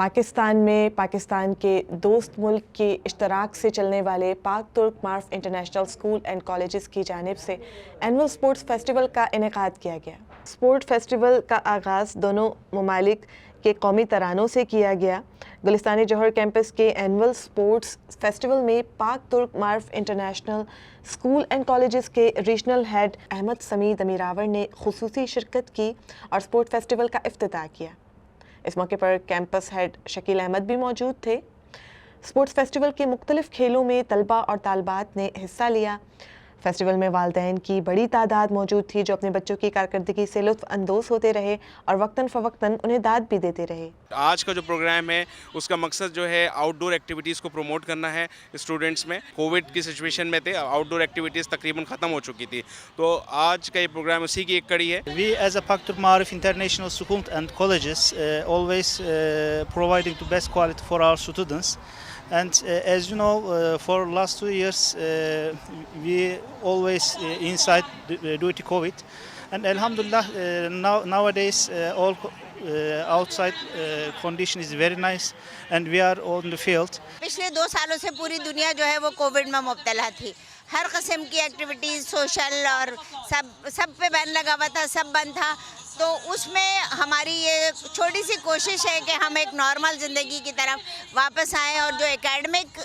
पाकिस्तान में पाकिस्तान के दोस्त मुल्क के इश्तराक से चलने वाले पाक तुर्क मार्फ इंटरनेशनल स्कूल एंड कॉलेजेस की जानिब से एनुअल स्पोर्ट्स फेस्टिवल का इनेकाद किया गया। स्पोर्ट फेस्टिवल का आगाज़ दोनों ममालिक के कौमी तरानों से किया गया। गुलिस्तानी जौहर कैंपस के एनुअल स्पोर्ट्स फेस्टिवल में पाक तुर्क मार्फ इंटरनेशनल स्कूल एंड कॉलेजेस के रीजनल हेड अहमद समी दमीरावर ने खुसूसी शिरकत की और स्पोर्ट फेस्टिवल का इफ्तिताह किया। इस मौके पर कैंपस हेड शकील अहमद भी मौजूद थे। स्पोर्ट्स फेस्टिवल के मुख्तलिफ खेलों में तलबा और तालबात ने हिस्सा लिया। फेस्टिवल में वालिदैन की बड़ी तादाद मौजूद थी जो अपने बच्चों की कारकर्दगी से लुत्फ़ अंदोज़ होते रहे और वक्तन फ़वक्तन उन्हें दाद भी देते रहे। आज का जो प्रोग्राम है उसका मकसद जो है आउटडोर एक्टिविटीज़ को प्रमोट करना है स्टूडेंट्स में। कोविड की सिचुएशन में थे, आउटडोर एक्टिविटीज़ तकरीबन ख़त्म हो चुकी थी, तो आज का ये प्रोग्राम उसी की एक कड़ी है। We as a Pak Turk Marif International School and Colleges always providing the best quality for our students. And as you know, for last 2 years, we always inside due to COVID. And Alhamdulillah, nowadays all outside condition is very nice, and we are on the field. पिछले 2 सालों से पूरी दुनिया जो है वो Covid में मुब्तला थी। हर किस्म की एक्टिविटीज़ सोशल और सब पे बैन लगा हुआ था, सब बंद था। तो उसमें हमारी ये छोटी सी कोशिश है कि हम एक नॉर्मल ज़िंदगी की तरफ वापस आएँ और जो एकेडमिक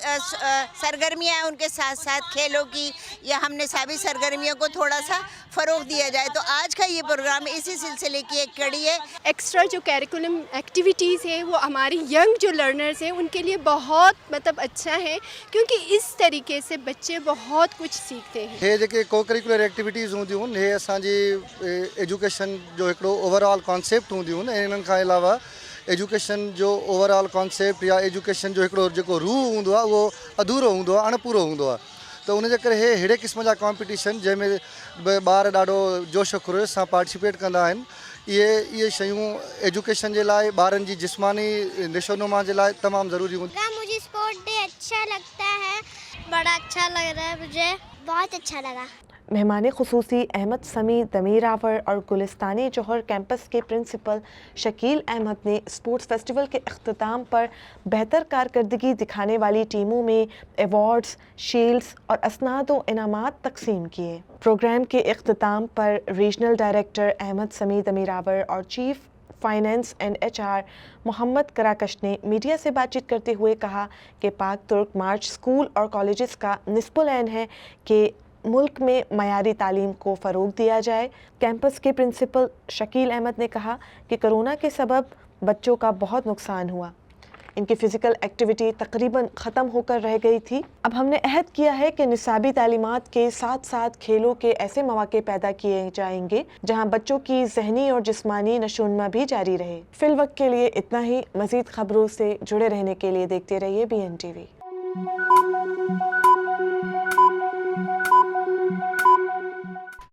सरगर्मियाँ हैं उनके साथ साथ खेलों की या हमने सभी सरगर्मियों को थोड़ा सा फ़रोग़ दिया जाए। तो आज का ये प्रोग्राम इसी सिलसिले की एक कड़ी है। एक्स्ट्रा जो कैरिकुलम एक्टिविटीज़ है वो हमारी यंग जो लर्नर्स हैं उनके लिए बहुत अच्छा है, क्योंकि इस तरीके से बच्चे बहुत कुछ सीखते हैं। हे जेके को करिकुलर एक्टिविटीज़ हूंदियूं आहिनि, हे असांजी एजुकेशन जो हिकिड़ो ओवरऑल कॉन्सेप्ट हूंदियूं आहिनि। इन्हनि खां अलावा एजुकेशन जो ओवरऑल कॉन्सेप्ट या एजुकेशन जो हिकिड़ो जेको रूह हूंदो आहे उहो अधूरो हूंदो आहे, अणपूरो हूंदो आहे। त उनजे करे हे अहिड़े क़िस्म जा कॉम्पिटिशन जंहिंमें ॿार ॾाढो जोश ख़ुरोश सां पार्टिसिपेट कंदा आहिनि, इहे शयूं एजुकेशन जे लाइ ॿारनि जी जिस्मानी नशोनुमा जे लाइ तमामु ज़रूरी हूंदी। मुझे स्पोर्ट डे अच्छा लगता है, बड़ा अच्छा लग रहा है, मुझे बहुत अच्छा लगा। मेहमान खुसूसी अहमद समी दमीरावर और गुलिस्तानी जौहर कैंपस के प्रिंसिपल शकील अहमद ने स्पोर्ट्स फेस्टिवल के अख्ताम पर बेहतर कारकर्दगी दिखाने वाली टीमों में एवॉर्ड्स, शील्ड्स और असनाद व इनामात तकसीम किए। प्रोग्राम के अख्ताम पर रीजनल डायरेक्टर अहमद समी दमीरावर और chief finance and HR Mohammad Karakash ने मीडिया से बातचीत करते हुए कहा कि पाक तुर्क मार्च स्कूल और कॉलेजेस का निस्बुल ऐन है कि मुल्क में मयारी तालीम को फ़रोग़ दिया जाए। कैंपस के प्रिंसिपल शकील अहमद ने कहा कि कोरोना के सबब बच्चों का बहुत नुकसान हुआ, इनकी फ़िज़िकल एक्टिविटी तकरीबन ख़त्म होकर रह गई थी। अब हमने अहद किया है कि निसाबी तालीमात के साथ साथ खेलों के ऐसे मौक़े पैदा किए जाएंगे जहां बच्चों की ज़हनी और जिस्मानी नशोनमा भी जारी रहे। फ़िलवक्त के लिए इतना ही। मज़ीद ख़बरों से जुड़े रहने के लिए देखते रहिए BN TV।